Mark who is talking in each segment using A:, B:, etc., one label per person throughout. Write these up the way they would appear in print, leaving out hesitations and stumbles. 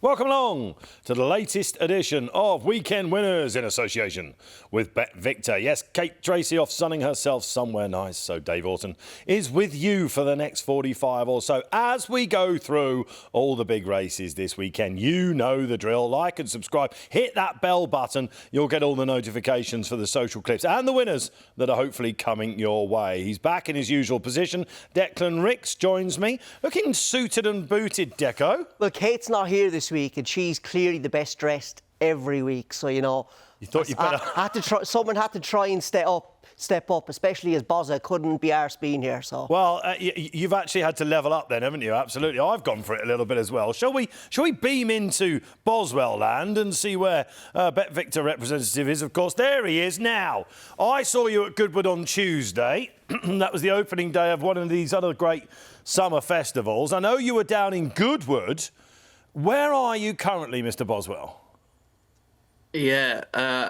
A: Welcome along to the latest edition of Weekend Winners in association with BetVictor. Yes, Kate Tracey off sunning herself somewhere nice, so Dave Orton is with you for the next 45 or so. As we go through all the big races this weekend, you know the drill. Like and subscribe, hit that bell button. You'll get all the notifications for the social clips and the winners that are hopefully coming your way. He's back in his usual position. Declan Rix joins me, looking suited and booted, Deco.
B: Well, Kate's not here this week, and she's clearly the best dressed every week. So, you know,
A: You thought you better...
B: someone had to try and step up, especially as Boswell couldn't be arsed being here. So,
A: Well, you've actually had to level up then, haven't you? Absolutely. I've gone for it a little bit as well. Shall we beam into Boswell land and see where BetVictor representative is? Of course, there he is now. I saw you at Goodwood on Tuesday. That was the opening day of one of these other great summer festivals. I know you were down in Goodwood. Where are you currently, Mr. Boswell?
C: Yeah,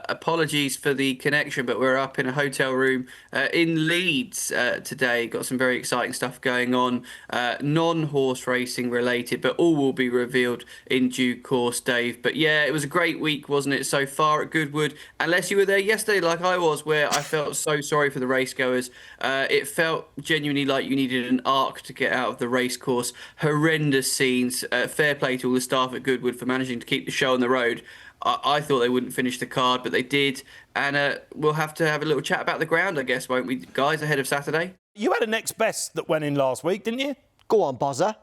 C: apologies for the connection, but we're up in a hotel room in Leeds today. Got some very exciting stuff going on, non-horse racing related, but all will be revealed in due course, Dave. But yeah, it was a great week, wasn't it, so far at Goodwood? Unless you were there yesterday like I was, where I felt so sorry for the racegoers. It felt genuinely like you needed an arc to get out of the race course. Horrendous scenes. Fair play to all the staff at Goodwood for managing to keep the show on the road. I thought they wouldn't finish the card, but they did. And we'll have to have a little chat about the ground, I guess, won't we, guys, ahead of Saturday?
A: You had a next best that went in last week, didn't you?
B: go on, Bozza.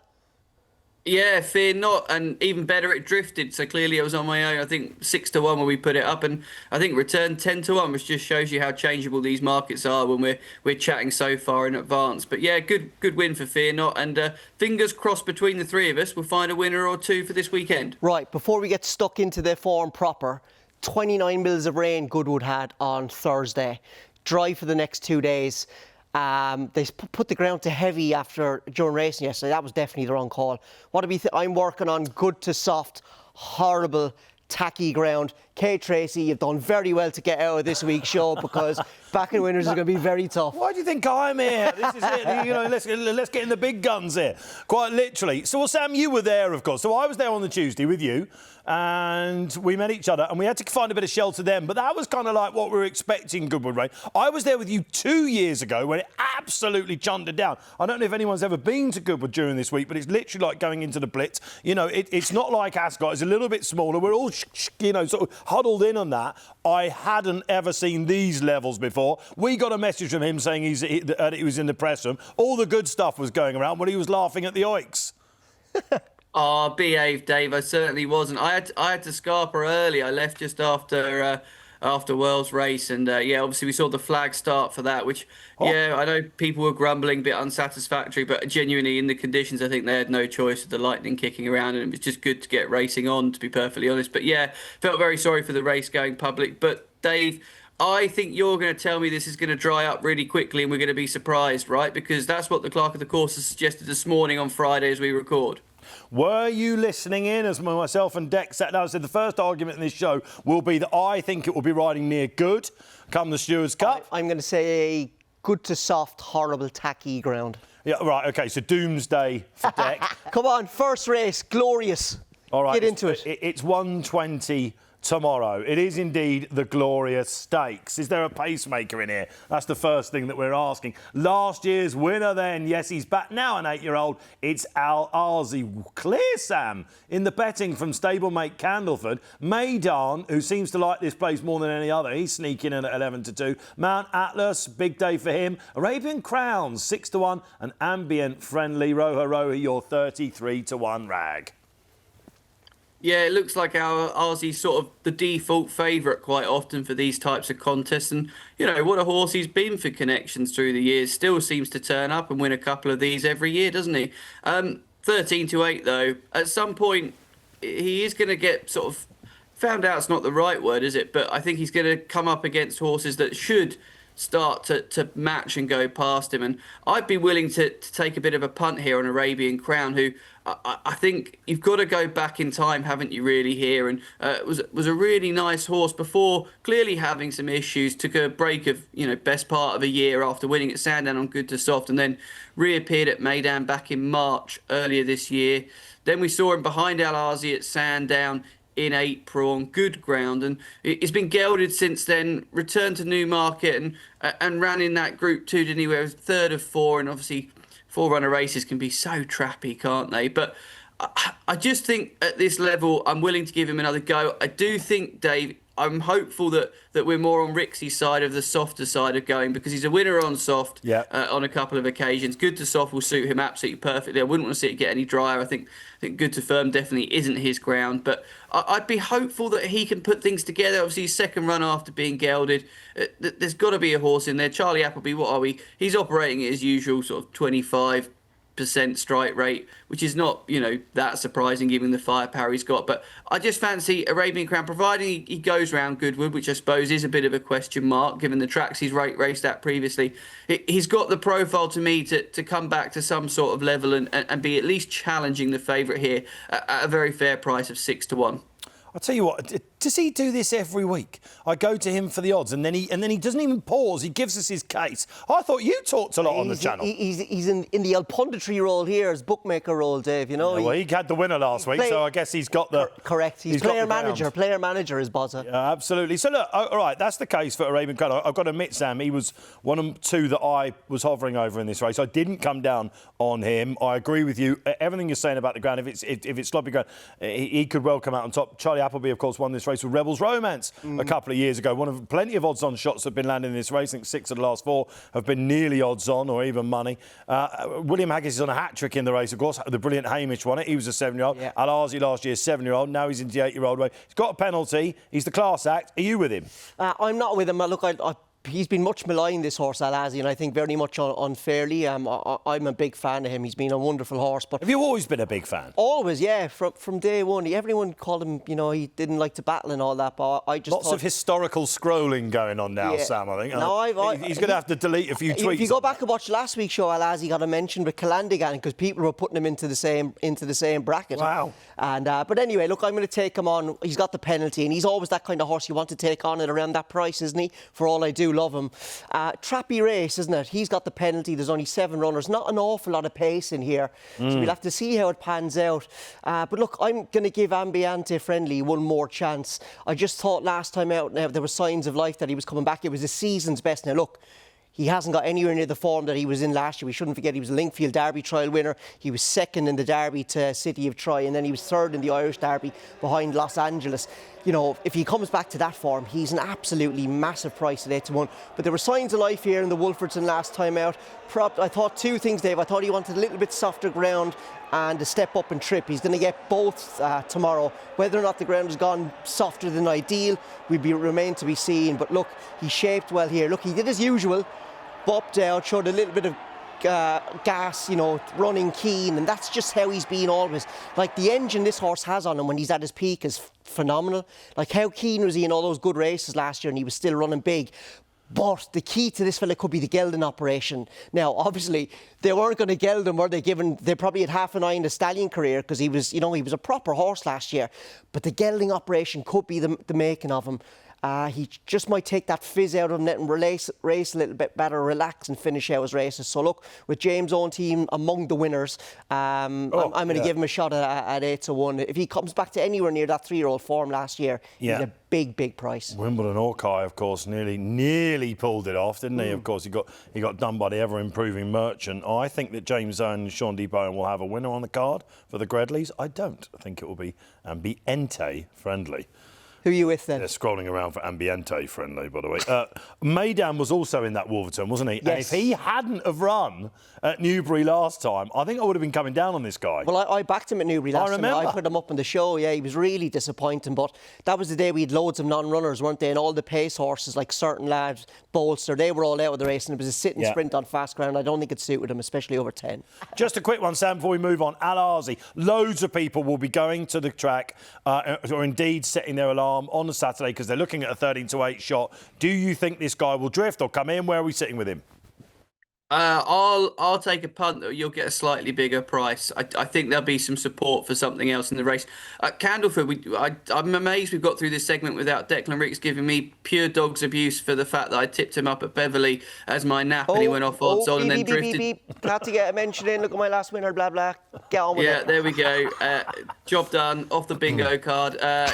C: Yeah, fear not, and even better, it drifted. So clearly, I was on my own. I think 6-1 when we put it up, and I think return 10-1, which just shows you how changeable these markets are when we're chatting so far in advance. But yeah, good win for fear not, and fingers crossed between the three of us, we'll find a winner or two for this weekend.
B: Right, before we get stuck into the form proper, 29 mils of rain Goodwood had on Thursday. Dry for the next 2 days. They put the ground to heavy during racing yesterday. That was definitely the wrong call. What do we think? I'm working on good to soft, horrible, tacky ground. Kate Tracey, you've done very well to get out of this week's show because backing winners is going to be very tough.
A: Why do you think I'm here? This is it. You know, let's get in the big guns here. Quite literally. So, well, Sam, you were there, of course. So I was there on the Tuesday with you, and we met each other, and we had to find a bit of shelter then. But that was kind of like what we were expecting Goodwood rain. I was there with you 2 years ago when it absolutely chunted down. I don't know if anyone's ever been to Goodwood during this week, but it's literally like going into the Blitz. You know, it's not like Ascot. It's a little bit smaller. We're all, you know, sort of huddled in on that. I hadn't ever seen these levels before. We got a message from him saying he was in the press room. All the good stuff was going around when he was laughing at the oiks.
C: Oh, behave, Dave. I certainly wasn't. I had to scarper early. I left just after World's race, and yeah, obviously we saw the flag start for that, which yeah, I know people were grumbling, a bit unsatisfactory, but genuinely in the conditions, I think they had no choice with the lightning kicking around, and it was just good to get racing on, to be perfectly honest. But yeah, felt very sorry for the race going public. But Dave, I think you're going to tell me this is going to dry up really quickly and we're going to be surprised, right? Because that's what the clerk of the course has suggested this morning on Friday as we record.
A: Were you listening in as myself and Dex sat down and said the first argument in this show will be that I think it will be riding near good come the Stewards Cup?
B: I'm going to say good to soft, horrible, tacky ground.
A: Yeah, right, OK, so doomsday for Dex.
B: Come on, first race, glorious.
A: All right,
B: get into it.
A: It's 1:20 tomorrow. It is indeed the glorious stakes. Is there a pacemaker in here? That's the first thing that we're asking. Last year's winner then, yes, he's back now, an 8-year-old. It's Al Arzi. Clear, Sam, in the betting from stablemate Candleford. Maiden, who seems to like this place more than any other, he's sneaking in at 11-2. Mount Atlas, big day for him. Arabian Crowns, 6-1. And Ambient Friendly, Roha Roha, your 33-1 rag.
C: Yeah, it looks like our Arzy's sort of the default favourite quite often for these types of contests. And, you know, what a horse he's been for Connections through the years. Still seems to turn up and win a couple of these every year, doesn't he? 13-8, though. At some point, he is going to get sort of... Found out's not the right word, is it? But I think he's going to come up against horses that should start to match and go past him. And I'd be willing to take a bit of a punt here on Arabian Crown, who I think you've got to go back in time, haven't you, really, here? And was a really nice horse before clearly having some issues. Took a break of, best part of a year after winning at Sandown on Good to Soft, and then reappeared at Maiden back in March earlier this year. Then we saw him behind Al Azi at Sandown in April on good ground, and he's been gelded since then, returned to Newmarket and ran in that Group 2, didn't he, where he was third of 4, and obviously 4-runner races can be so trappy, can't they? But I just think at this level, I'm willing to give him another go. I do think, Dave, I'm hopeful that we're more on Rix's side of the softer side of going, because he's a winner on soft on a couple of occasions. Good to soft will suit him absolutely perfectly. I wouldn't want to see it get any drier. I think good to firm definitely isn't his ground, but I'd be hopeful that he can put things together. Obviously, his second run after being gelded, there's got to be a horse in there. Charlie Appleby, what are we? He's operating at his usual sort of 25% strike rate, which is not, that surprising given the firepower he's got. But I just fancy Arabian Crown, providing he goes round Goodwood, which I suppose is a bit of a question mark given the tracks he's raced at previously. He's got the profile to me to come back to some sort of level and be at least challenging the favourite here at a very fair price of 6-1.
A: I'll tell you what, does he do this every week? I go to him for the odds, and then he doesn't even pause. He gives us his case. I thought you talked a lot on the channel.
B: He's in the punditry role here, his bookmaker role, Dave.
A: Well, he had the winner last week, so I guess he's got the...
B: Correct. He's player manager. Player manager is Bozza.
A: Yeah, absolutely. So look, all right, that's the case for Arabian Crown. I've got to admit, Sam, he was one of two that I was hovering over in this race. I didn't come down on him. I agree with you. Everything you're saying about the ground, if it's sloppy ground, he could well come out on top. Charlie Appleby, of course, won this race with Rebels Romance a couple of years ago. One of plenty of odds-on shots that have been landing in this race. I think 6 of the last 4 have been nearly odds-on or even money. William Haggas is on a hat-trick in the race, of course. The brilliant Hamish won it. He was a 7-year-old. Yeah. Al Azi last year, 7-year-old. Now he's into the 8-year-old way. He's got a penalty. He's the class act. Are you with him?
B: I'm not with him. Look, he's been much maligned, this horse, Al Azi, and I think very much unfairly. I'm a big fan of him. He's been a wonderful horse. But
A: have you always been a big fan?
B: Always, yeah. From day one. Everyone called him, he didn't like to battle and all that, but I just
A: Lots of historical scrolling going on now, Sam, I think. No, he's going to have to delete a few tweets.
B: If you go back and watch last week's show, Al Azi got a mention with Calandigan because people were putting him into the same bracket.
A: Wow.
B: And but anyway, look, I'm going to take him on. He's got the penalty, and he's always that kind of horse you want to take on at around that price, isn't he? For all I do love him. Trappy race, isn't it? He's got the penalty. There's only 7 runners. Not an awful lot of pace in here. So we'll have to see how it pans out. But look, I'm going to give Ambiente Friendly one more chance. I just thought last time out now there were signs of life that he was coming back. It was a season's best. Now look, he hasn't got anywhere near the form that he was in last year. We shouldn't forget he was a Linkfield Derby trial winner. He was 2nd in the Derby to City of Troy, and then he was 3rd in the Irish Derby behind Los Angeles. If he comes back to that form, he's an absolutely massive price at 8-1. But there were signs of life here in the Wolferton last time out. I thought 2 things, Dave. I thought he wanted a little bit softer ground and a step up and trip. He's going to get both tomorrow. Whether or not the ground has gone softer than ideal remain to be seen. But look, he shaped well here. Look, he did his usual. Bopped out, showed a little bit of gas, running keen, and that's just how he's been always. Like, the engine this horse has on him when he's at his peak is phenomenal. Like, how keen was he in all those good races last year, and he was still running big. But the key to this fella could be the gelding operation. Now, obviously, they weren't going to geld him, were they? Given they probably had half an eye in the stallion career because he was, he was a proper horse last year. But the gelding operation could be the making of him. He just might take that fizz out of him and race a little bit better, relax and finish out his races. So look, with James' own team among the winners, I'm going to give him a shot at 8-1. If he comes back to anywhere near that 3-year-old form last year, he's a big price.
A: Wimbledon Hawkeye, of course, nearly pulled it off, didn't he? Of course, he got done by the ever-improving Merchant. I think that James Owen and Sean D. Bowen will have a winner on the card for the Gredleys. I don't. I think it will be Ambiente Friendly.
B: Who are you with then?
A: They're scrolling around for Ambiente Friendly, by the way. Maiden was also in that Wolverton, wasn't he?
B: Yes.
A: And if he hadn't have run at Newbury last time, I think I would have been coming down on this guy.
B: Well, I backed him at Newbury last time. I put him up on the show. Yeah, he was really disappointing. But that was the day we had loads of non-runners, weren't they? And all the pace horses, like Certain Lads, Bolster, they were all out of the race. And it was a sit and sprint on fast ground. I don't think it suited him, especially over 10.
A: Just a quick one, Sam, before we move on. Al Azi. Loads of people will be going to the track or indeed setting their alarm arm on the Saturday because they're looking at a 13-8 shot. Do you think this guy will drift or come in? Where are we sitting with him?
C: I'll take a punt that you'll get a slightly bigger price. I think there'll be some support for something else in the race. Candleford, I'm amazed we've got through this segment without Declan Rix giving me pure dog's abuse for the fact that I tipped him up at Beverley as my nap and he went off odds on and then drifted.
B: Had to get a mention in. Look at my last winner, blah, blah. Get on with it.
C: Yeah, there we go. Job done. Off the bingo card. I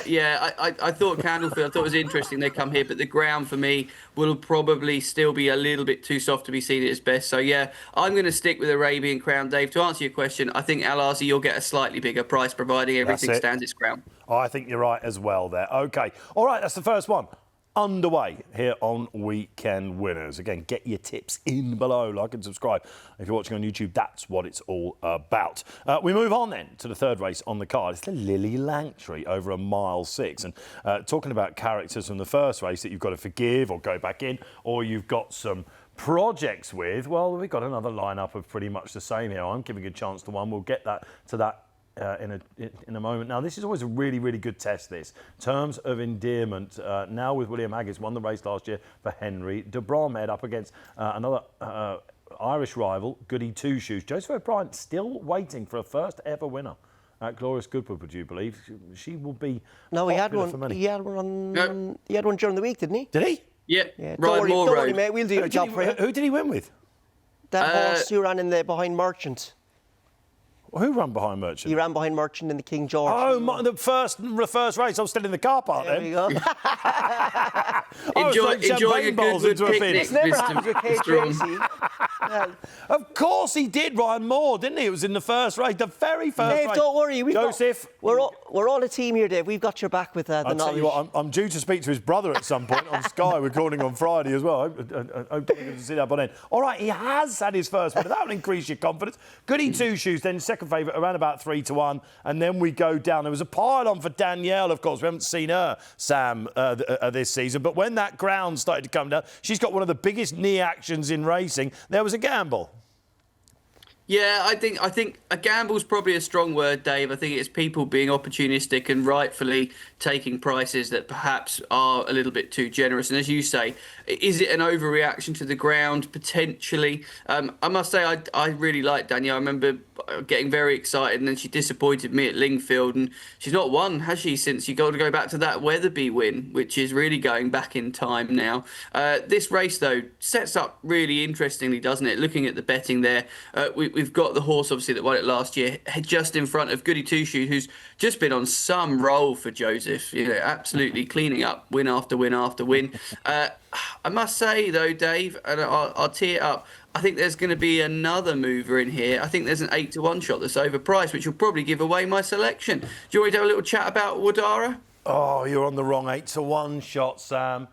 C: thought Candlefield, I thought it was interesting they come here, but the ground for me will probably still be a little bit too soft to be seen at its best. So, yeah, I'm going to stick with Arabian Crown. Dave, to answer your question, I think Al Azi, you'll get a slightly bigger price, providing everything stands its ground.
A: I think you're right as well there. OK. All right, that's the first one. Underway here on Weekend Winners. Again, get your tips in below. Like and subscribe. If you're watching on YouTube, that's what it's all about. We move on then to the third race on the card. It's the Lillie Langtry over a mile 6. And talking about characters from the first race that you've got to forgive or go back in, or you've got some projects with, well, we've got another lineup of pretty much the same here. I'm giving a chance to one. We'll get to that in a moment. Now, this is always a really, really good test, this. Terms of endearment. Now with William Haggas, won the race last year for Henry. De Bromhead up against another Irish rival, Goody Two Shoes. Joseph O'Brien still waiting for a first ever winner at Glorious Goodwood, would you believe? She will be
B: he had one. He had one. He had one during the week, didn't he?
A: Did he?
C: Yeah.
B: Don't worry, mate. We'll do your job for him.
A: Who did he win with?
B: That horse who ran in the behind Merchant.
A: Who ran behind Merchant?
B: He ran behind Merchant in the King George.
A: Oh, the first race. I was still in the car park then.
B: There we go.
C: Enjoying a Goodwood picnic.
B: It's never happened with Kate Tracey.
A: Of course he did, Ryan Moore, didn't he? It was in the first race, the very first race.
B: Dave, don't worry. We're all a team here, Dave. We've got your back with the knowledge.
A: I'll tell you what, I'm due to speak to his brother at some point on Sky, recording on Friday as well. I hope to see that by then. All right, he has had his first one. That will increase your confidence. Goody Two Shoes, then second favourite, around about 3-1. And then we go down. There was a pile-on for Danielle, of course. We haven't seen her, Sam, this season. But when that ground started to come down, she's got one of the biggest knee actions in racing. There was a gamble.
C: Yeah, I think a gamble's probably a strong word, Dave. I think it's people being opportunistic and rightfully taking prices that perhaps are a little bit too generous. And as you say, is it an overreaction to the ground? Potentially. I must say, I really like Danielle. I remember getting very excited, and then she disappointed me at Lingfield. And she's not won, has she, since you got to go back to that Weatherby win, which is really going back in time now. This race, though, sets up really interestingly, doesn't it? Looking at the betting there, we've got the horse, obviously, that won it last year, just in front of Goody Two Shoes, who's just been on some roll for Joseph, absolutely cleaning up win after win after win. I must say, though, Dave, and I'll tee it up, I think there's going to be another mover in here. I think there's an 8-1 shot that's overpriced, which will probably give away my selection. Do you want me to have a little chat about Wadara?
A: Oh, you're on the wrong 8-1 shot, Sam.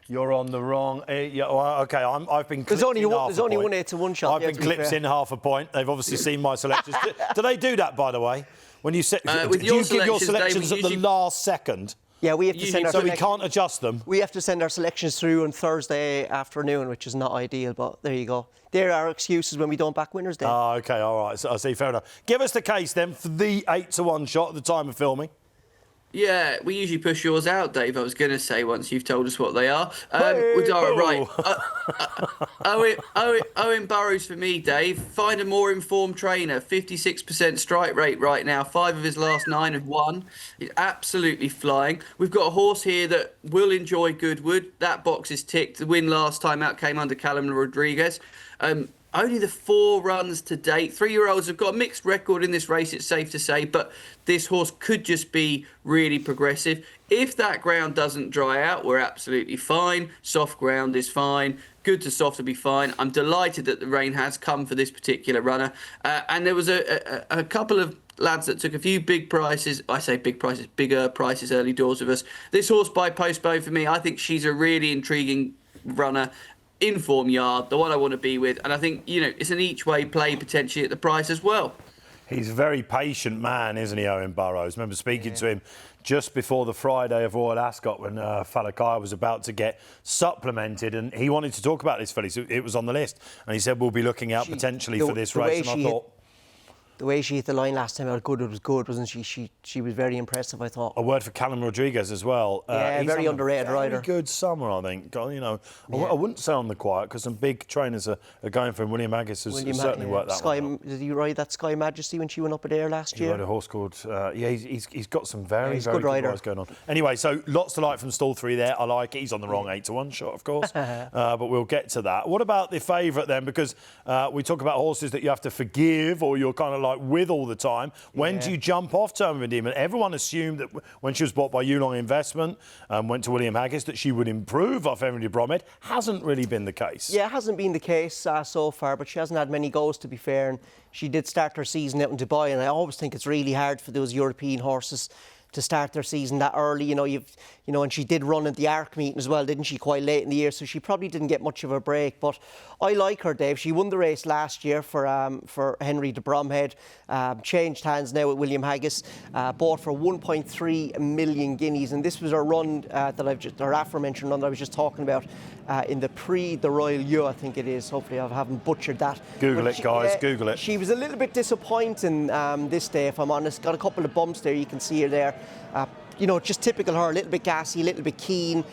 A: You're on the wrong. OK, I've been clipped.
B: There's only one 8-1 shot.
A: I've been clipped in half a point. They've obviously seen my selections. do they do that, by the way? When you set, do you give your selections at the last second?
B: Yeah, we have to send our
A: so we can't adjust them.
B: We have to send our selections through on Thursday afternoon, which is not ideal, but there you go. There are excuses when we don't back winners, Dave.
A: Oh, OK, all right. So I see, fair enough. Give us the case then for the 8-1 shot at the time of filming.
C: Yeah, we usually push yours out, Dave. I was going to say once you've told us what they are. Wadara, right. Owen Burrows for me, Dave. Find a more informed trainer. 56% strike rate right now. 5 of his last 9 have won. He's absolutely flying. We've got a horse here that will enjoy Goodwood. That box is ticked. The win last time out came under Callum Rodriguez. Only the 4 runs to date. 3-year-olds have got a mixed record in this race, it's safe to say, but this horse could just be really progressive. If that ground doesn't dry out, we're absolutely fine. Soft ground is fine. Good to soft will be fine. I'm delighted that the rain has come for this particular runner. And there was a couple of lads that took a few big prices. I say big prices, bigger prices early doors with us. This horse by Postbone for me, I think she's a really intriguing runner. In-form yard, the one I want to be with. And I think, it's an each-way play potentially at the price as well.
A: He's a very patient man, isn't he, Owen Burrows? I remember speaking to him just before the Friday of Royal Ascot when Falakai was about to get supplemented, and he wanted to talk about this filly, so it was on the list. And he said, we'll be looking out potentially for this race. And I thought,
B: the way she hit the line last time out, Goodwood was good, wasn't she? She was very impressive, I thought.
A: A word for Callum Rodriguez as well.
B: Yeah,
A: he's
B: very underrated
A: very
B: rider.
A: Good summer, I think. You know, I wouldn't say on the quiet because some big trainers are going for him. William Haggas has certainly worked that one out.
B: Did he ride that Sky Majesty when she went up at Ayr last year?
A: He rode a horse called... he's got some very
B: good
A: rides going on. Anyway, so lots to like from stall 3 there. I like it. He's on the wrong 8-1 shot, of course. But we'll get to that. What about the favourite then? Because we talk about horses that you have to forgive or you're kind of like with all the time. When do you jump off Term of Endearment? Everyone assumed that when she was bought by Yulong Investment and went to William Haggas that she would improve off Emily Bromhead. Hasn't really been the case.
B: Yeah, it hasn't been the case so far, but she hasn't had many goes, to be fair. And she did start her season out in Dubai, and I always think it's really hard for those European horses to start their season that early. You know, and she did run at the Arc meeting as well, didn't she, quite late in the year, so she probably didn't get much of a break. But I like her, Dave. She won the race last year for Henry de Bromhead. Changed hands now with William Haggas. Bought for 1.3 million guineas, and this was a run her aforementioned run that I was just talking about in the Prix de Royal, I think it is. Hopefully I haven't butchered that.
A: Google it, guys. Google it.
B: She was a little bit disappointing this day, if I'm honest. Got a couple of bumps there. You can see her there. You know, just typical her, a little bit gassy, a little bit keen.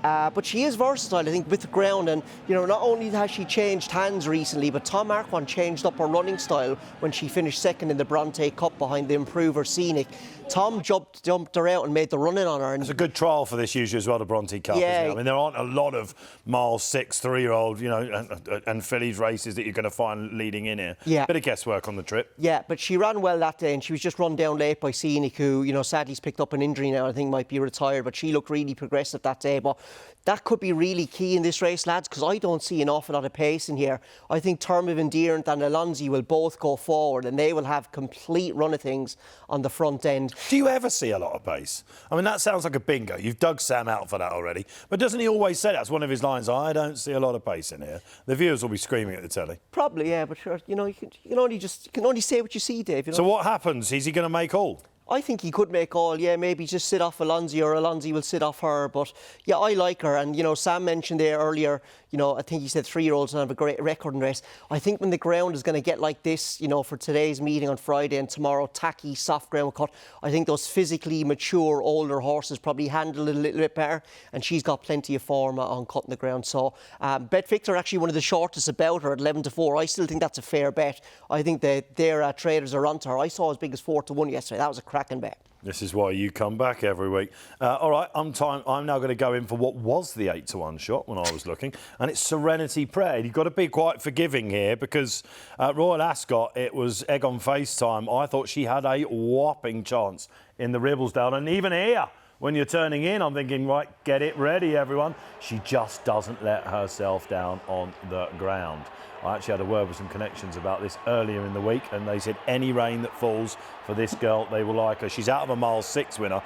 B: But she is versatile, I think, with the ground. And, you know, not only has she changed hands recently, but Tom Marquand changed up her running style when she finished second in the Bronte Cup behind the improver Scenic. Tom jumped her out and made the running on her. And
A: it's a good trial for this usually as well, the Bronte Cup, isn't it? I mean, there aren't a lot of mile 6, 3-year-old, you know, and fillies races that you're going to find leading in here.
B: Yeah.
A: Bit of guesswork on the trip.
B: Yeah, but she ran well that day, and she was just run down late by Scenic, who, you know, sadly's picked up an injury now. I think might be retired, but she looked really progressive that day. But that could be really key in this race, lads, because I don't see an awful lot of pace in here. I think Term of Endearment and Alonzi will both go forward, and they will have complete run of things on the front end.
A: Do you ever see a lot of pace? I mean, that sounds like a bingo. You've dug Sam out for that already. But doesn't he always say that's one of his lines? I don't see a lot of pace in here. The viewers will be screaming at the telly.
B: Probably, yeah, but sure, you know, you can only say what you see, Dave. You know?
A: So what happens? Is he going to make all?
B: I think he could make all, yeah, maybe just sit off Alonzi or Alonzi will sit off her. But, yeah, I like her. And, you know, Sam mentioned there earlier, you know, I think he said 3-year-olds have a great record in race. I think when the ground is going to get like this, you know, for today's meeting on Friday and tomorrow, tacky, soft ground cut, I think those physically mature, older horses probably handle it a little bit better. And she's got plenty of form on cutting the ground. So, BetVictor actually one of the shortest about her at 11-4. I still think that's a fair bet. I think that their traders are onto her. I saw as big as 4-1 yesterday. That was a cracking bet.
A: This is why you come back every week. All right, I'm now going to go in for what was the 8-1 shot when I was looking, and it's Serenity Prayer. You've got to be quite forgiving here because Royal Ascot, it was egg on face time. I thought she had a whopping chance in the Ribblesdale, and even here, when you're turning in, I'm thinking, right, get it ready, everyone. She just doesn't let herself down on the ground. I actually had a word with some connections about this earlier in the week, and they said any rain that falls for this girl, they will like her. She's out of a mile 6 winner.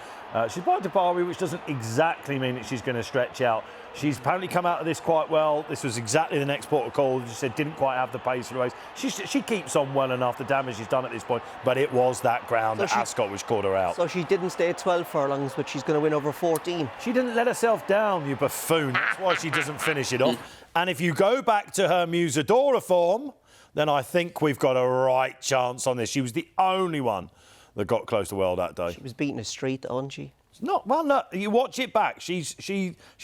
A: She's by Debari, which doesn't exactly mean that she's going to stretch out. She's apparently come out of this quite well. This was exactly the next port of call. She said didn't quite have the pace for the race. She keeps on well enough, the damage she's done at this point, but it was that ground that Ascot which caught her out.
B: So she didn't stay at 12 furlongs, but she's going to win over 14.
A: She didn't let herself down, you buffoon. That's why she doesn't finish it off. And if you go back to her Musadora form, then I think we've got a right chance on this. She was the only one that got close to well that day.
B: She was beating a street, though, wasn't she?
A: Not well. No, you watch it back. She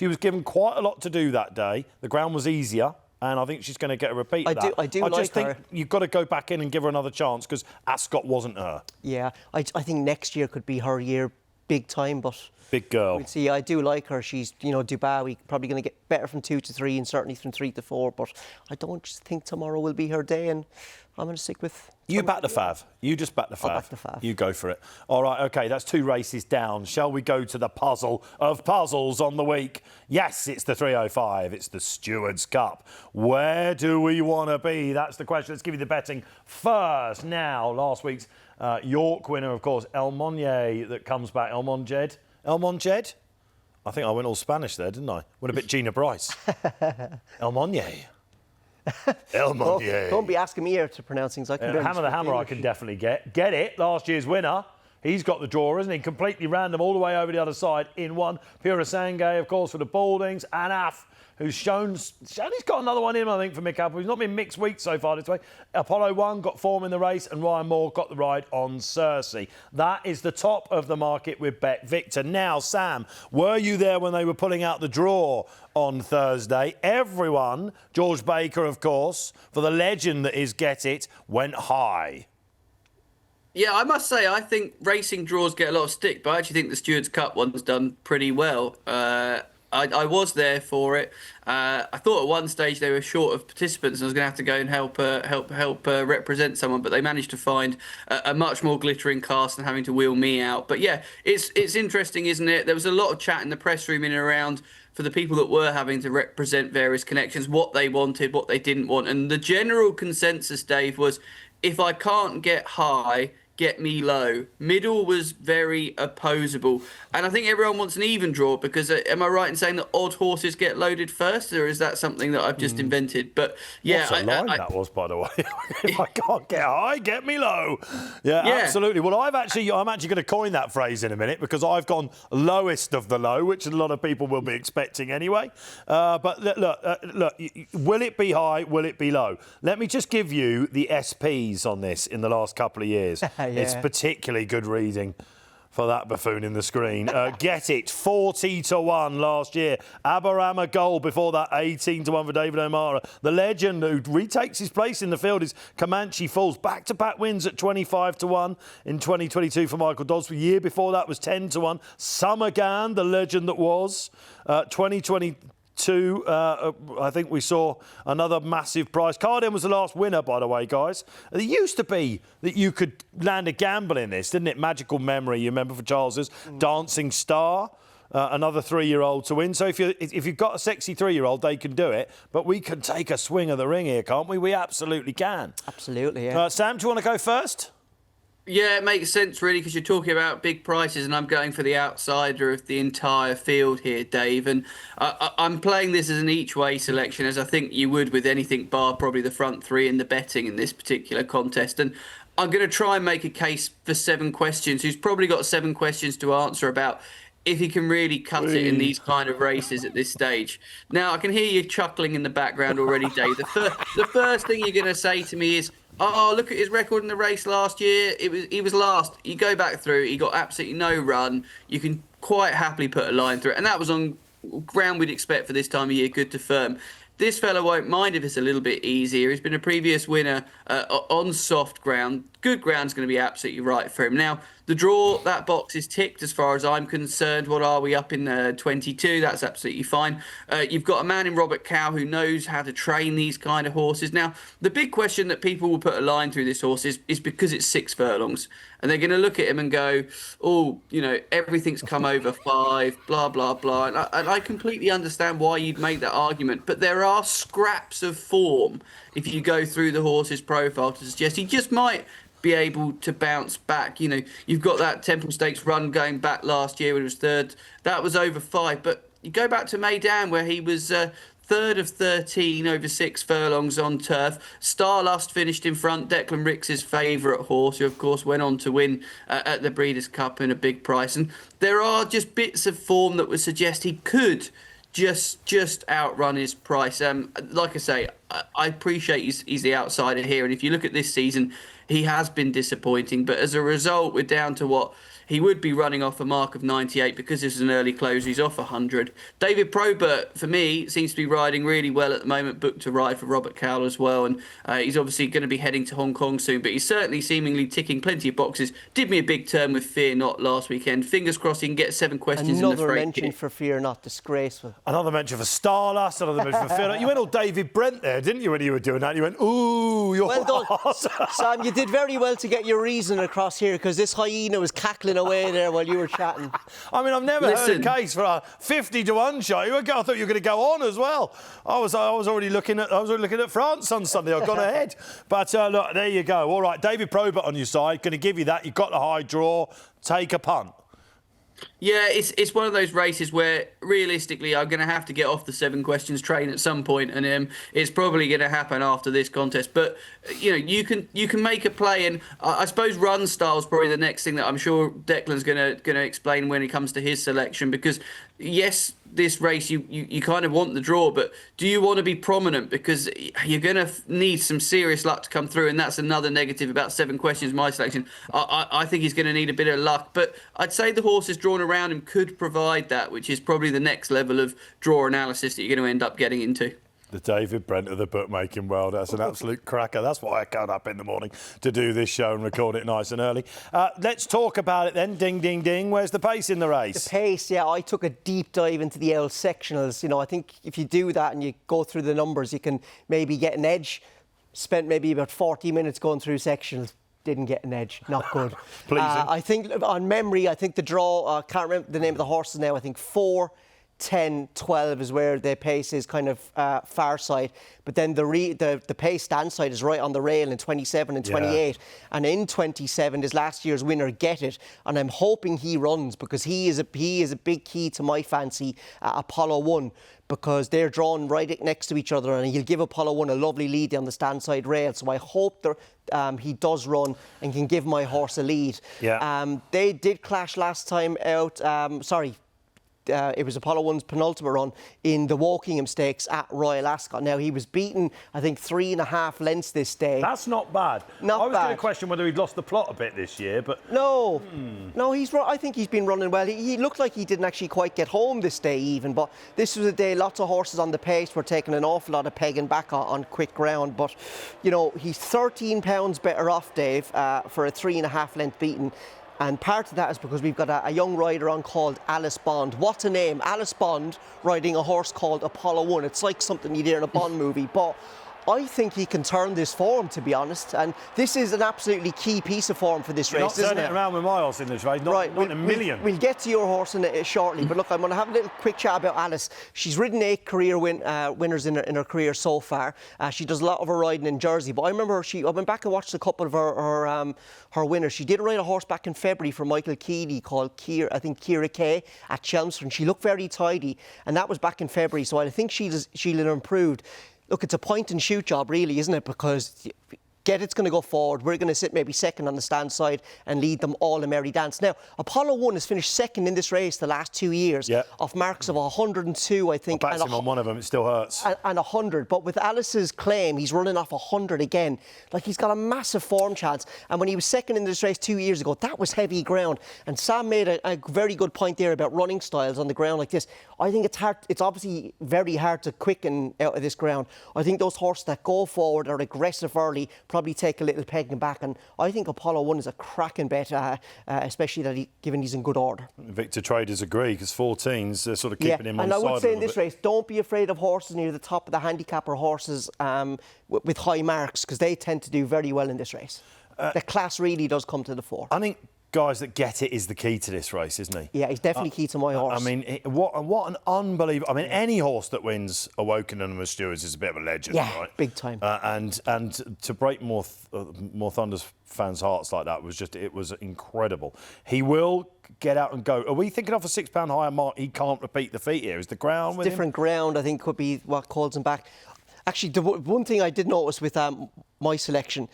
A: was given quite a lot to do that day. The ground was easier, and I think she's going to get a repeat of that.
B: I just
A: think you've got to go back in and give her another chance because Ascot wasn't her.
B: Yeah, I think next year could be her year, big time, but
A: big girl.
B: We'll see. I do like her. She's, you know, Dubai, probably going to get better from 2 to 3 and certainly from 3 to 4. But I don't just think tomorrow will be her day, and I'm going to stick with.
A: You back the Fav. You just back the Fav.
B: I'll back the Fav.
A: You go for it. All right, OK, that's 2 races down. Shall we go to the puzzle of puzzles on the week? Yes, it's the 305. It's the Stewards Cup. Where do we want to be? That's the question. Let's give you the betting first. Now, last week's York winner, of course, El Monje that comes back. El Monjed? I think I went all Spanish there, didn't I? Went a bit Gina Bryce. El Monje. El Monje.
B: Don't be asking me here to pronounce things. I can
A: Hammer the Hammer I can definitely get. Get it, last year's winner. He's got the draw, isn't he? Completely random all the way over the other side in one. Purasangue, of course, for the Baldings. Anaf, who's shown he's got another one in, I think, for Mick Apple. He's not been mixed weeks so far this way. Apollo 1 got form in the race, and Ryan Moore got the ride on Cersei. That is the top of the market with BetVictor. Now, Sam, were you there when they were pulling out the draw on Thursday? Everyone, George Baker, of course, for the legend that is Get It, went high.
C: Yeah, I must say, I think racing draws get a lot of stick, but I actually think the Stewards Cup one's done pretty well. I was there for it. I thought at one stage they were short of participants and I was going to have to go and help represent someone, but they managed to find a much more glittering cast than having to wheel me out. But yeah, it's interesting, isn't it? There was a lot of chat in the press room in and around for the people that were having to represent various connections, what they wanted, what they didn't want. And the general consensus, Dave, was if I can't get high, get me low. Middle was very opposable. And I think everyone wants an even draw because am I right in saying that odd horses get loaded first, or is that something that I've just invented? But yeah,
A: what a line that was, by the way. If I can't get high, get me low. Yeah, absolutely. Well, I'm actually going to coin that phrase in a minute because I've gone lowest of the low, which a lot of people will be expecting anyway. But look, will it be high? Will it be low? Let me just give you the SPs on this in the last couple of years. It's particularly good reading for that buffoon in the screen. Get It, 40-1 last year. Aberama Gold before that, 18-1 for David O'Mara. The legend who retakes his place in the field is Comanche Falls. Back-to-back wins at 25-1 in 2022 for Michael Dodds. The year before that was 10-1. Summergan, the legend that was, 2022. I think we saw another massive prize. Carden was the last winner, by the way, guys. It used to be that you could land a gamble in this, didn't it? Magical Memory, you remember, for Charles's. Dancing Star, another 3-year-old to win. So if you've got a sexy 3-year-old, they can do it. But we can take a swing of the ring here, can't we? We absolutely can.
B: Absolutely, yeah.
A: Sam, do you want to go first?
C: Yeah, it makes sense, really, because you're talking about big prices, and I'm going for the outsider of the entire field here, Dave. And I'm playing this as an each-way selection, as I think you would with anything bar probably the front three in the betting in this particular contest. And I'm going to try and make a case for 7 questions, who's probably got 7 questions to answer about if he can really cut it in these kind of races at this stage. Now, I can hear you chuckling in the background already, Dave. The first thing you're going to say to me is, oh, look at his record in the race last year. He was last. You go back through, he got absolutely no run. You can quite happily put a line through it. And that was on ground we'd expect for this time of year, good to firm. This fella won't mind if it's a little bit easier. He's been a previous winner on soft ground. Good ground's going to be absolutely right for him. Now, the draw, that box is ticked as far as I'm concerned. What are we up in 22? That's absolutely fine. You've got a man in Robert Cow who knows how to train these kind of horses. Now, the big question that people will put a line through this horse is because it's 6 furlongs. And they're going to look at him and go, oh, everything's come over 5, blah, blah, blah. And I completely understand why you'd make that argument. But there are scraps of form, if you go through the horse's profile, to suggest he just might be able to bounce back. You've got that Temple Stakes run going back last year when it was 3rd. That was over 5. But you go back to Maiden where he was 3rd of 13 over 6 furlongs on turf. Starlust finished in front. Declan Rix's favourite horse, who of course went on to win at the Breeders' Cup in a big price. And there are just bits of form that would suggest he could just outrun his price. Like I say, I appreciate he's the outsider here. And if you look at this season, he has been disappointing. But as a result, we're down to what? He would be running off a mark of 98 because this is an early close. He's off 100. David Probert, for me, seems to be riding really well at the moment, booked to ride for Robert Cowell as well. And he's obviously going to be heading to Hong Kong soon, but he's certainly seemingly ticking plenty of boxes. Did me a big turn with Fear Not last weekend. Fingers crossed he can get 7 questions in the freight.
B: Another mention for Fear Not, disgraceful.
A: Another mention for Starlust, another mention for Fear Not. You went all David Brent there, didn't you, when you were doing that? You went, ooh, you're
B: well done. Sam, you did very well to get your reason across here, because this hyena was cackling away there while you were chatting.
A: I mean, I've never heard a case for a 50-1 show. I thought you were going to go on as well. I was already looking at France on Sunday. I've gone ahead. But look, there you go. All right, David Probert on your side. Going to give you that. You've got the high draw. Take a punt.
C: Yeah, it's one of those races where realistically I'm going to have to get off the 7 questions train at some point, and it's probably going to happen after this contest. But you can make a play, and I suppose run style is probably the next thing that I'm sure Declan's going to explain when it comes to his selection. Because yes, this race you kind of want the draw, but do you want to be prominent? Because you're going to need some serious luck to come through, and that's another negative about 7 questions. My selection, I think he's going to need a bit of luck, but I'd say the horses drawn around him could provide that, which is probably the next level of draw analysis that you're going to end up getting into.
A: The David Brent of the bookmaking world. That's an absolute cracker. That's why I got up in the morning to do this show and record it nice and early. Let's talk about it then. Ding, ding, ding. Where's the pace in the race?
B: The pace, yeah. I took a deep dive into the L sectionals. I think if you do that and you go through the numbers, you can maybe get an edge. Spent maybe about 40 minutes going through sectionals. Didn't get an edge. Not good.
A: Pleasing.
B: I think on memory, I think the draw, I can't remember the name of the horses now. I think 4, 10, 12 is where the pace is kind of far side. But then the pace stand side is right on the rail in 27 and 28. Yeah. And in 27 is last year's winner, Get It. And I'm hoping he runs because he is a big key to my fancy Apollo 1. Because they're drawn right next to each other, and he'll give Apollo 1 a lovely lead down the stand side rail. So I hope he does run and can give my horse a lead.
A: Yeah.
B: They did clash last time out. It was Apollo 1's penultimate run in the Wokingham Stakes at Royal Ascot. Now, he was beaten, I think, 3.5 lengths this day.
A: That's not bad. I was going to question whether he'd lost the plot a bit this year, but...
B: No, I think he's been running well. He looked like he didn't actually quite get home this day even, but this was a day lots of horses on the pace were taking an awful lot of pegging back on quick ground. But, he's £13 better off, Dave, for a 3.5 length beaten. And part of that is because we've got a young rider on called Alice Bond. What a name. Alice Bond riding a horse called Apollo 1. It's like something you'd hear in a Bond movie. But I think he can turn this form, to be honest. And this is an absolutely key piece of form for this race, isn't it?
A: Not turning it around with my horse in this race. Not in a million.
B: We'll get to your horse in it shortly. But look, I'm going to have a little quick chat about Alice. She's ridden 8 career winners in her career so far. She does a lot of her riding in Jersey. But I remember I went back and watched a couple of her winners. She did ride a horse back in February for Michael Keeley called Kira Kay at Chelmsford. And she looked very tidy. And that was back in February. So I think she'll have improved. Look, it's a point and shoot job, really, isn't it? Because Get It's going to go forward. We're going to sit maybe second on the stand side and lead them all a merry dance. Now, Apollo 1 has finished second in this race the last 2 years off marks of 102, I think.
A: I backed him on one of them. It still hurts.
B: And 100. But with Alice's claim, he's running off 100 again. Like, he's got a massive form chance. And when he was second in this race 2 years ago, that was heavy ground. And Sam made a very good point there about running styles on the ground like this. I think it's hard. It's obviously very hard to quicken out of this ground. I think those horses that go forward are aggressive early probably take a little pegging back, and I think Apollo 1 is a cracking bet, especially given he's in good order.
A: Victor traders agree because 14's sort of keeping him on side.
B: And I would say in this race, don't be afraid of horses near the top of the handicapper horses with high marks, because they tend to do very well in this race. The class really does come to the fore.
A: I think guys that get it is the key to this race, isn't he?
B: Yeah, he's definitely key to my horse.
A: I mean, what an unbelievable... I mean, any horse that wins a Wokingham with Stewards is a bit of a legend, right?
B: Big time.
A: And to break more Thunders fans' hearts like that it was incredible. He will get out and go. Are we thinking of a £6 higher mark? He can't repeat the feat here. Is the ground with
B: different ground, I think, could be what calls him back. Actually, the one thing I did notice with my selection,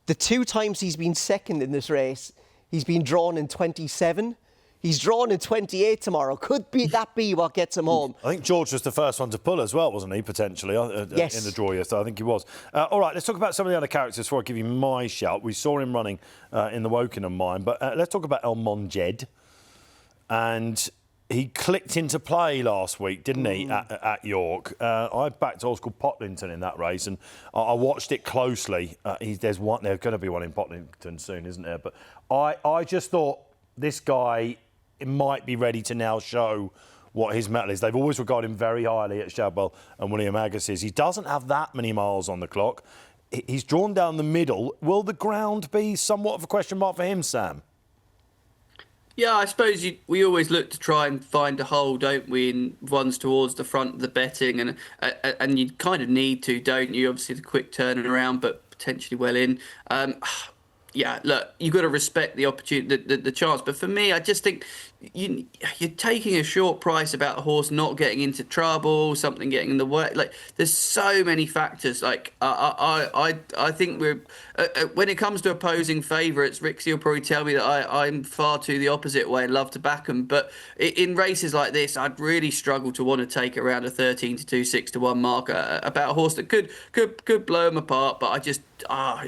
B: the 2 times he's been second in this race, he's been drawn in 27. He's drawn in 28 tomorrow. Could that be what gets him home?
A: I think George was the first one to pull as well, wasn't he, potentially,
B: yes.
A: in the draw yesterday? I think he was. All right, let's talk about some of the other characters before I give you my shout. We saw him running in the Wokingham mine, but let's talk about El Monjed. And he clicked into play last week, didn't he, at York? I backed Old School Potlington in that race, and I watched it closely. There's going to be one in Potlington soon, isn't there? But I just thought this guy might be ready to now show what his mettle is. They've always regarded him very highly at Shadwell and William Haggas. He doesn't have that many miles on the clock. He's drawn down the middle. Will the ground be somewhat of a question mark for him, Sam?
C: Yeah, I suppose we always look to try and find a hole, don't we, in ones towards the front of the betting, and you kind of need to, don't you? Obviously, the quick turning around, but potentially well in. yeah, look, you've got to respect the opportunity, the chance. But for me, I just think you're taking a short price about a horse not getting into trouble, something getting in the way. Like, there's so many factors. Like, I think we're when it comes to opposing favourites, Rixie will probably tell me that I'm far too the opposite way and love to back them. But in races like this, I'd really struggle to want to take around a 13 to 2, 6 to 1 mark about a horse that could blow them apart. But it's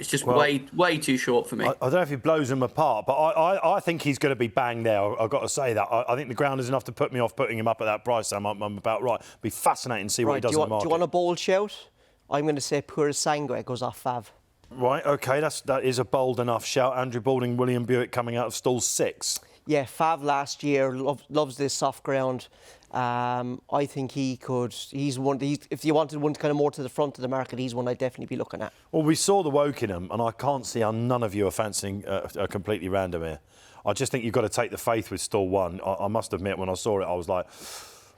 C: just way too short for me.
A: I don't know if he blows them apart, but I think he's going to be banged there. I've got to say that. I think the ground is enough to put me off putting him up at that price, Sam. I'm about right. It'll be fascinating to see what he does in the market.
B: Do you want a bold shout? I'm going to say Pura Sangue goes off Fav.
A: Right, OK, that is a bold enough shout. Andrew Balding, William Buick coming out of stall 6.
B: Yeah, Fav last year loves this soft ground. I think he could. He's one. If you wanted one kind of more to the front of the market, he's one I'd definitely be looking at.
A: Well, we saw the Wokingham, and I can't see how none of you are fancying a completely random here. I just think you've got to take the faith with stall 1. I must admit, when I saw it, I was like,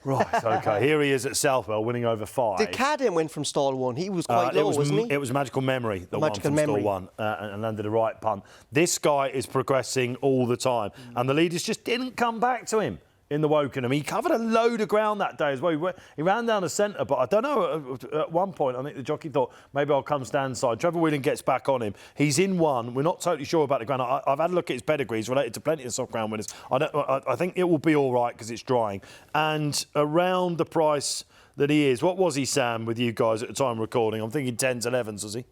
A: right, OK, here he is at Southwell, winning over 5.
B: Did Cadden win from stall 1? He was quite low, wasn't he?
A: It was Magical Memory that won from stall 1 and landed a right punt. This guy is progressing all the time, and the leaders just didn't come back to him in the Wokingham. He covered a load of ground that day as well. He ran down the centre, but I don't know, at one point, I think the jockey thought, maybe I'll come stand side. Trevor Whelan gets back on him. He's in 1. We're not totally sure about the ground. I've had a look at his pedigree. He's related to plenty of soft ground winners. I think it will be all right because it's drying. And around the price that he is, what was he, Sam, with you guys at the time of recording? I'm thinking 10s, 11s, was he?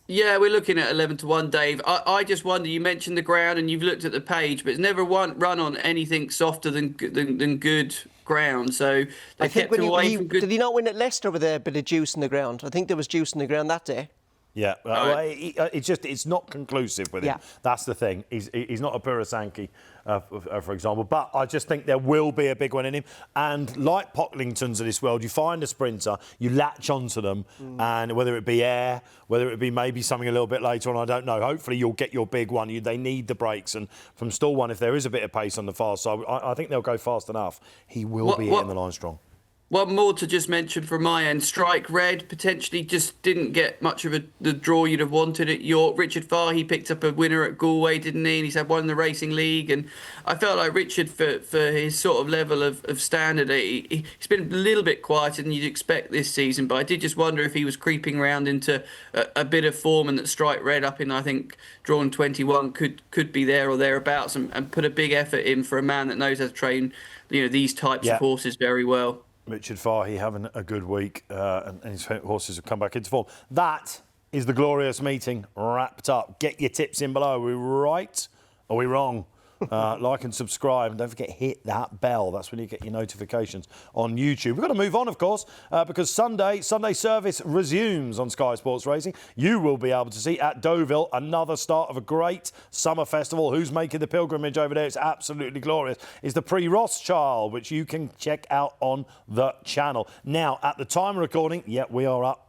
C: Yeah, we're looking at 11 to 1, Dave. I just wonder, you mentioned the ground and you've looked at the page, but it's never run on anything softer than good ground. So they kept away from good.
B: Did he not win at Leicester with a bit of juice in the ground? I think there was juice in the ground that day.
A: Yeah, it's not conclusive with him.
B: Yeah.
A: That's the thing. He's not a Purasanki, for example. But I just think there will be a big one in him. And like Pocklingtons of this world, you find a sprinter, you latch onto them, and whether it be air, whether it be maybe something a little bit later on, I don't know. Hopefully you'll get your big one. They need the breaks. And from stall 1, if there is a bit of pace on the far side, I think they'll go fast enough. He will be hitting the line strong.
C: One more to just mention from my end. Strike Red potentially just didn't get much of the draw you'd have wanted at York. Richard Farr, he picked up a winner at Galway, didn't he? And he's had one in the Racing League. And I felt like Richard, for his sort of level of standard, he's been a little bit quieter than you'd expect this season. But I did just wonder if he was creeping around into a bit of form, and that Strike Red up in, I think, drawn 21 could be there or thereabouts, and put a big effort in for a man that knows how to train these types of horses very well.
A: Richard Fahey having a good week, and his horses have come back into form. That is the glorious meeting wrapped up. Get your tips in below. Are we right? Are we wrong? Like and subscribe, and don't forget, hit that bell. That's when you get your notifications on YouTube. We've got to move on, of course, because Sunday service resumes on Sky Sports Racing. You will be able to see at Deauville another start of a great summer festival. Who's making the pilgrimage over there? It's absolutely glorious. It's the Prix Rothschild, which you can check out on the channel. Now, at the time of recording, we are up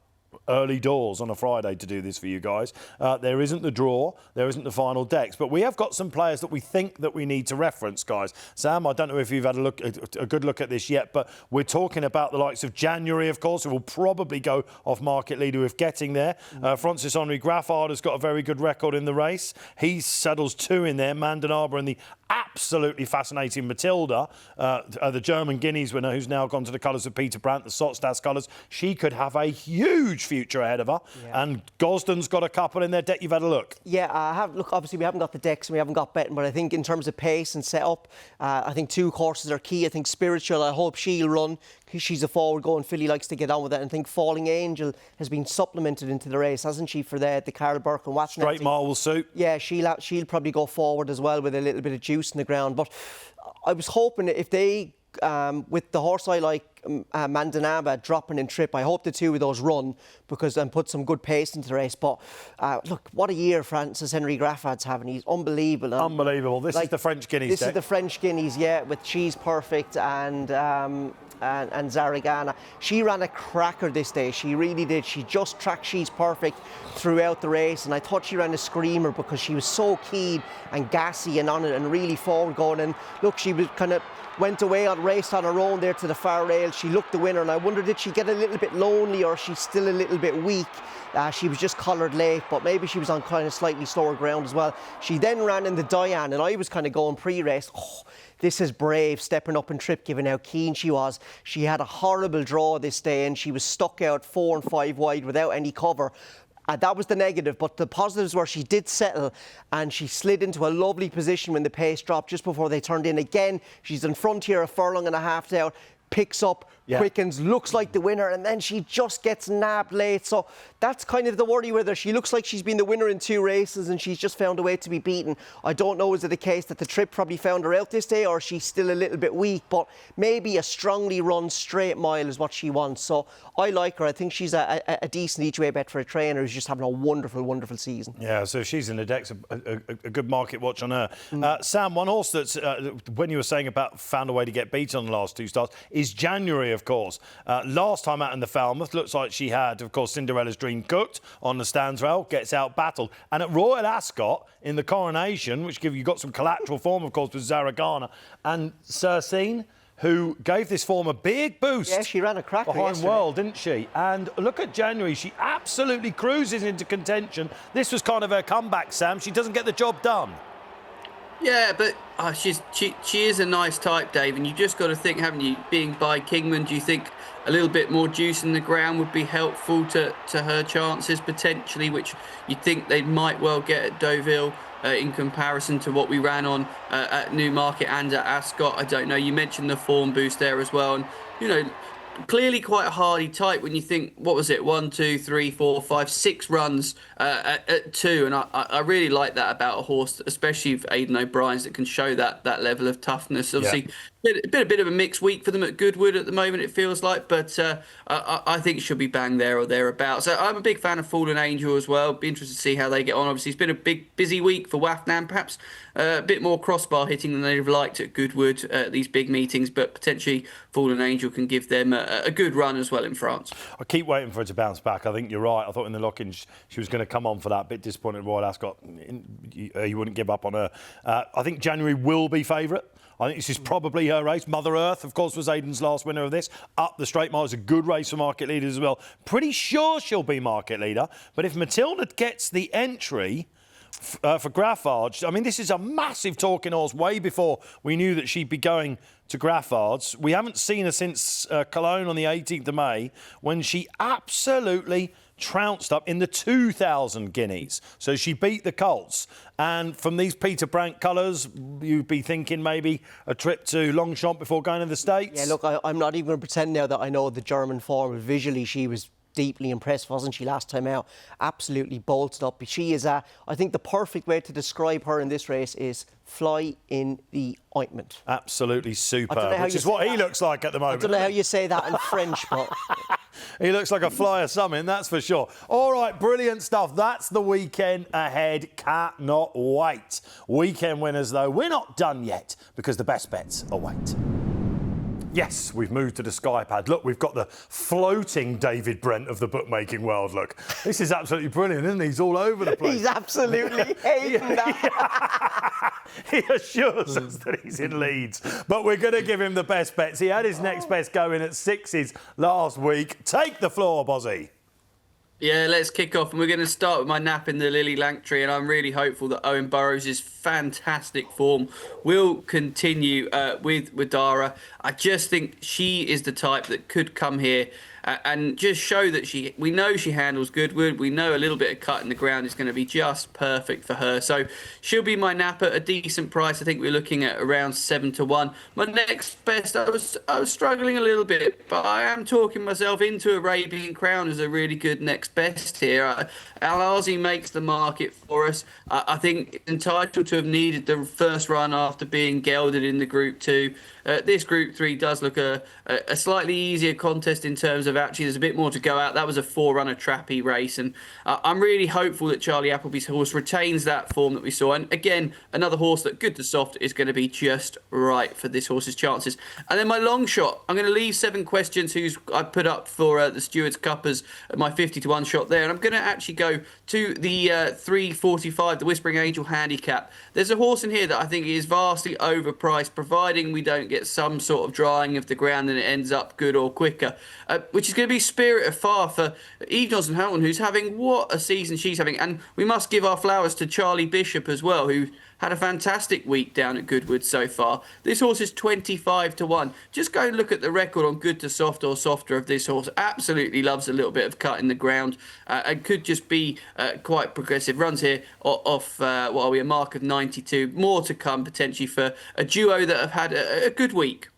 A: early doors on a Friday to do this for you guys. There isn't the draw, there isn't the final decks, but we have got some players that we think that we need to reference, guys. Sam, I don't know if you've had a good look at this yet, but we're talking about the likes of January, of course, who will probably go off market leader with getting there. Francis Henri Graffard has got a very good record in the race. He saddles 2 in there, Mandan Arbor and the absolutely fascinating Matilda, the German Guineas winner, who's now gone to the colours of Peter Brandt, the Sotstas colours. She could have a huge future ahead of her. Yeah. And Gosden's got a couple in their deck. You've had a look. Yeah, I have. Look, obviously we haven't got the decks and we haven't got betting, but I think in terms of pace and setup, I think 2 courses are key. I think Spiritual, I hope she'll run. She's a forward-going filly, likes to get on with it. And I think Falling Angel has been supplemented into the race, hasn't she, for the Carl Burke and Watson? Straight mile will suit. Yeah, she'll probably go forward as well with a little bit of juice in the ground. But I was hoping if they, with the horse I like, Mandanaba dropping in trip, I hope the 2 of those run and put some good pace into the race. But look, what a year Francis Henri Graffard's having. He's unbelievable. Unbelievable. This is the French Guineas. This is the French Guineas, yeah, with She's Perfect and
B: and Zaragana. She ran a cracker this day. She really did. She just tracked she's perfect throughout the race, and I thought she ran a screamer because she was so keen and gassy and on it and really forward going. And look, she was kind of went away on race on her own there to the far rail. She looked the winner, and I wondered, did she get a little bit lonely or is she still a little bit weak? She was just collared late, but maybe she was on kind of slightly slower ground as well. She then ran in the Diane, and I was kind of going pre-race, this is brave, stepping up and trip, given how keen she was. She had a horrible draw this day, and she was stuck out 4 and 5 wide without any cover. That was the negative, but the positives were she did settle and she slid into a lovely position when the pace dropped just before they turned in again. She's in front here, a furlong and a half down, picks up, quickens, looks like the winner, and then she just gets nabbed late. So that's kind of the worry with her. She looks like she's been the winner in 2 races and she's just found a way to be beaten. I don't know, is it a case that the trip probably found her out this day, or she's still a little bit weak, but maybe a strongly run straight mile is what she wants. So I like her. I think she's a decent each way bet for a trainer who's just having a wonderful, wonderful season. Yeah,
A: so she's in the decks, a good market watch on her. Sam, one horse that's, when you were saying about found a way to get beaten on the last 2 starts, is January, of course. Last time out in the Falmouth, looks like she had, of course, Cinderella's Dream cooked on the stands rail, gets out battled. And at Royal Ascot, in the Coronation, which you got some collateral form, of course, with Zaragana and Cersine, who gave this form a big boost.
B: Yeah, she ran a cracker
A: behind World, didn't she? And look at January. She absolutely cruises into contention. This was kind of her comeback, Sam. She doesn't get the job done.
C: Yeah, but she is a nice type, Dave, and you've just got to think, haven't you, being by Kingman, do you think a little bit more juice in the ground would be helpful to her chances, potentially, which you think they might well get at Deauville in comparison to what we ran on at Newmarket and at Ascot? I don't know. You mentioned the form boost there as well, and, you know, clearly quite a hardy type when you think, what was it, 1, 2, 3, 4, 5, 6 runs at 2, and I really like that about a horse, especially for Aidan O'Brien's, that can show that level of toughness. Obviously, a bit of a mixed week for them at Goodwood at the moment, it feels like, but I think she'll be bang there or thereabouts. So I'm a big fan of Fallen Angel as well. Be interested to see how they get on. Obviously, it's been a busy week for Wafnan, perhaps a bit more crossbar hitting than they'd have liked at Goodwood at these big meetings, but potentially Fallen Angel can give them a good run as well in France.
A: I keep waiting for her to bounce back. I think you're right. I thought in the lock-in she was going to come on for that. Bit disappointed at Royal Ascot. You wouldn't give up on her. I think January will be favourite. I think this is probably her race. Mother Earth, of course, was Aidan's last winner of this. Up the straight mile is a good race for market leaders as well. Pretty sure she'll be market leader. But if Matilda gets the entry for Graffards, I mean, this is a massive talking horse way before we knew that she'd be going to Graffards. We haven't seen her since Cologne on the 18th of May, when she absolutely trounced up in the 2,000 guineas. So she beat the Colts. And from these Peter Brandt colours, you'd be thinking maybe a trip to Longshot before going to the States.
B: Yeah, look, I'm not even going to pretend now that I know the German form, but visually she was deeply impressed, wasn't she, last time out? Absolutely bolted up. She is, I think the perfect way to describe her in this race is fly in the ointment.
A: Absolutely superb, which is what he looks like at the moment.
B: I don't know how you say that in French, but...
A: He looks like a fly or something, that's for sure. All right, brilliant stuff. That's the weekend ahead. Cannot wait. Weekend winners, though, we're not done yet because the best bets await. Yes, we've moved to the Skypad. Look, we've got the floating David Brent of the bookmaking world. Look, this is absolutely brilliant, isn't he? He's all over the place.
B: He's absolutely hating that.
A: He assures us that he's in Leeds. But we're going to give him the best bets. He had his next best going at 6s last week. Take the floor, Bozzy.
C: Yeah, let's kick off. And we're going to start with my nap in the Lillie Langtry. And I'm really hopeful that Owen Burrows' fantastic form will continue with Dara. I just think she is the type that could come here and just show that we know she handles Goodwood. We know a little bit of cut in the ground is going to be just perfect for her. So she'll be my nap at a decent price. I think we're looking at around 7-1. My next best, I was struggling a little bit, but I am talking myself into Arabian Crown as a really good next best here. Al-Azi makes the market for us. I think entitled to have needed the first run after being gelded in the Group 2. This Group 3 does look a slightly easier contest in terms of of actually there's a bit more to go out. That was a 4-runner trappy race, and I'm really hopeful that Charlie Appleby's horse retains that form that we saw. And again, another horse that good to soft is going to be just right for this horse's chances. And then my long shot, I'm going to leave 7 questions who's I put up for the Stewards Cup as my 50-1 shot there, and I'm going to actually go to the 3:45, the Whispering Angel handicap. There's a horse in here that I think is vastly overpriced, providing we don't get some sort of drying of the ground and it ends up good or quicker, which is going to be Spirit of Far for Eve Johnson-Hamilton, who's having what a season she's having. And we must give our flowers to Charlie Bishop as well, who had a fantastic week down at Goodwood so far. This horse is 25-1. Just go and look at the record on good to soft or softer of this horse. Absolutely loves a little bit of cut in the ground and could just be quite progressive. Runs here off, what are we, a mark of 92. More to come potentially for a duo that have had a good week.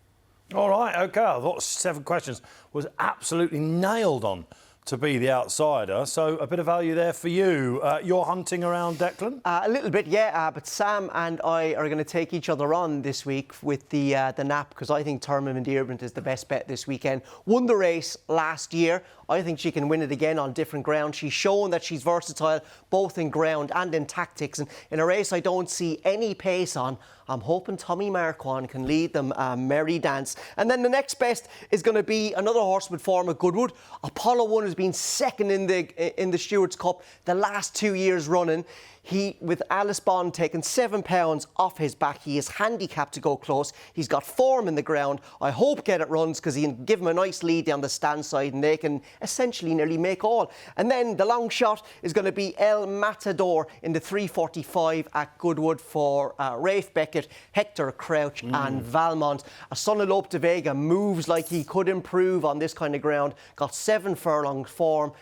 A: All right, OK. I thought 7 questions was absolutely nailed on to be the outsider. So a bit of value there for you. You're hunting around, Declan?
B: A little bit, yeah. But Sam and I are going to take each other on this week with the nap, because I think Term of Endearment is the best bet this weekend. Won the race last year. I think she can win it again on different ground. She's shown that she's versatile, both in ground and in tactics. And in a race I don't see any pace on, I'm hoping Tommy Marquand can lead them a merry dance. And then the next best is going to be another horse with form at Goodwood. Apollo 1 has been second in the Stewards Cup the last 2 years running. He, with Alice Bond taking £7 off his back, he is handicapped to go close. He's got form in the ground. I hope Get It runs, because he can give him a nice lead down the stand side and they can essentially nearly make all. And then the long shot is going to be El Matador in the 3:45 at Goodwood for Rafe Beckett, Hector Crouch and Valmont. A Son of Lope de Vega moves like he could improve on this kind of ground. Got 7 furlong form.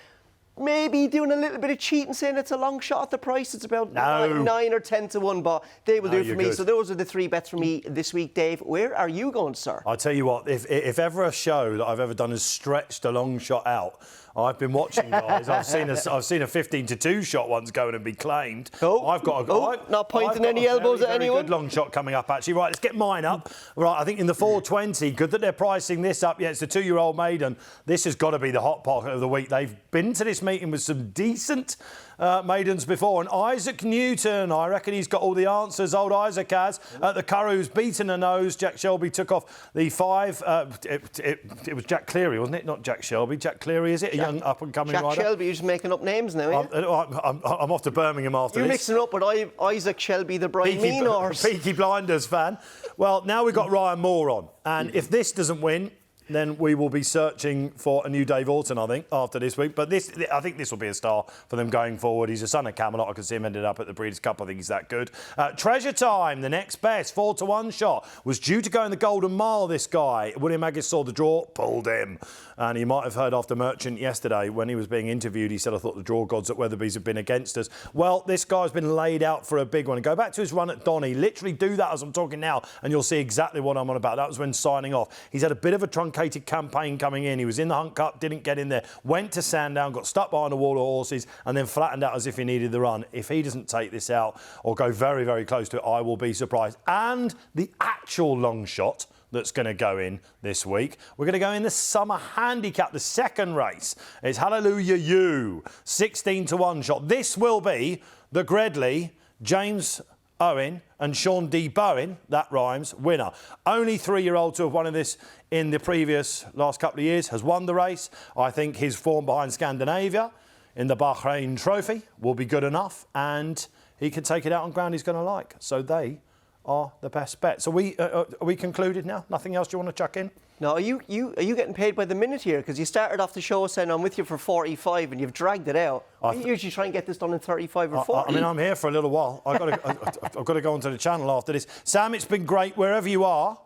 B: Maybe doing a little bit of cheating, saying it's a long shot at the price. It's about 9 or 10-1, but they will do it for me. Good. So those are the 3 bets for me this week. Dave, where are you going, sir?
A: I'll tell you what, if ever a show that I've ever done has stretched a long shot out, I've been watching, guys. I've seen a 15-2 shot once going and be claimed.
B: Not pointing any elbows at anyone.
A: Good long shot coming up, actually. Right, let's get mine up. Right, I think in the 4:20, good that they're pricing this up. Yeah, it's the 2-year-old maiden. This has got to be the hot pocket of the week. They've been to this meeting with some decent maidens before. And Isaac Newton, I reckon he's got all the answers. Old Isaac has. At the Currow's beaten a nose. Jack Shelby took off the 5. It was Jack Cleary, wasn't it? Not Jack Shelby. Jack Cleary, is it? A young up-and-coming rider.
B: Jack Shelby, you're just making up names now,
A: I'm off to Birmingham after
B: You're
A: this.
B: mixing up with Isaac Shelby, the Brian Mean horse.
A: Peaky Blinders fan. Well, now we've got Ryan Moore on. And if this doesn't win, then we will be searching for a new Dave Orton, I think, after this week. But I think this will be a star for them going forward. He's a son of Camelot. I can see him ended up at the Breeders' Cup. I think he's that good. Treasure Time, the next best, 4-1 shot, was due to go in the Golden Mile, this guy. William Haggas saw the draw, pulled him. And you might have heard after Merchant yesterday, when he was being interviewed, he said, I thought the draw gods at Weatherby's have been against us. Well, this guy's been laid out for a big one. And go back to his run at Donny. Literally do that as I'm talking now, and you'll see exactly what I'm on about. That was when signing off. He's had a bit of a truncated campaign coming in. He was in the Hunt Cup, didn't get in there, went to Sandown, got stuck behind a wall of horses, and then flattened out as if he needed the run. If he doesn't take this out or go very, very close to it, I will be surprised. And the actual long shot that's going to go in this week. We're going to go in the summer handicap, the second race. It's Hallelujah You, 16-1 shot. This will be the Gredley, James Owen and Sean D. Bowen, that rhymes, winner. Only 3-year-old to have won in this in the previous last couple of years, has won the race. I think his form behind Scandinavia in the Bahrain Trophy will be good enough, and he can take it out on ground he's going to like. So they are the best bet. So are we concluded now? Nothing else you want to chuck in?
B: No, are you getting paid by the minute here? Because you started off the show saying I'm with you for 45 and you've dragged it out. I usually try and get this done in 35 or 40.
A: I mean, I'm here for a little while. I've got to go onto the channel after this. Sam, it's been great wherever you are.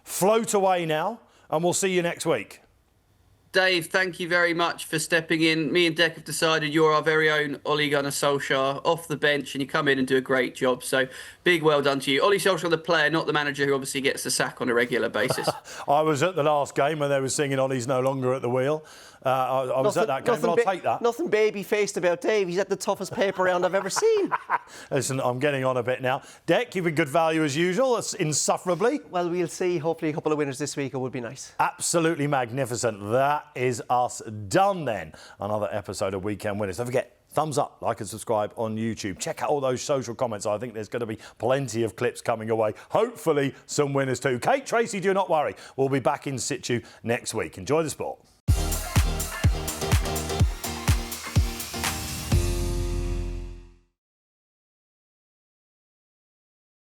A: Float away now, and we'll see you next week.
C: Dave, thank you very much for stepping in. Me and Dec have decided you're our very own Ole Gunnar Solskjaer off the bench, and you come in and do a great job. So big well done to you. Ole Solskjaer, the player, not the manager, who obviously gets the sack on a regular basis.
A: I was at the last game when they were singing Ole's no longer at the wheel. I was at that game, but I'll take that.
B: Nothing baby-faced about Dave. He's at the toughest paper round I've ever seen.
A: Listen, I'm getting on a bit now. Dec, you've been good value as usual. That's insufferably.
B: Well, we'll see. Hopefully a couple of winners this week. It would be nice.
A: Absolutely magnificent. That is us done then. Another episode of Weekend Winners. Don't forget, thumbs up, like and subscribe on YouTube. Check out all those social comments. I think there's going to be plenty of clips coming away. Hopefully some winners too. Kate Tracey, do not worry. We'll be back in situ next week. Enjoy the sport.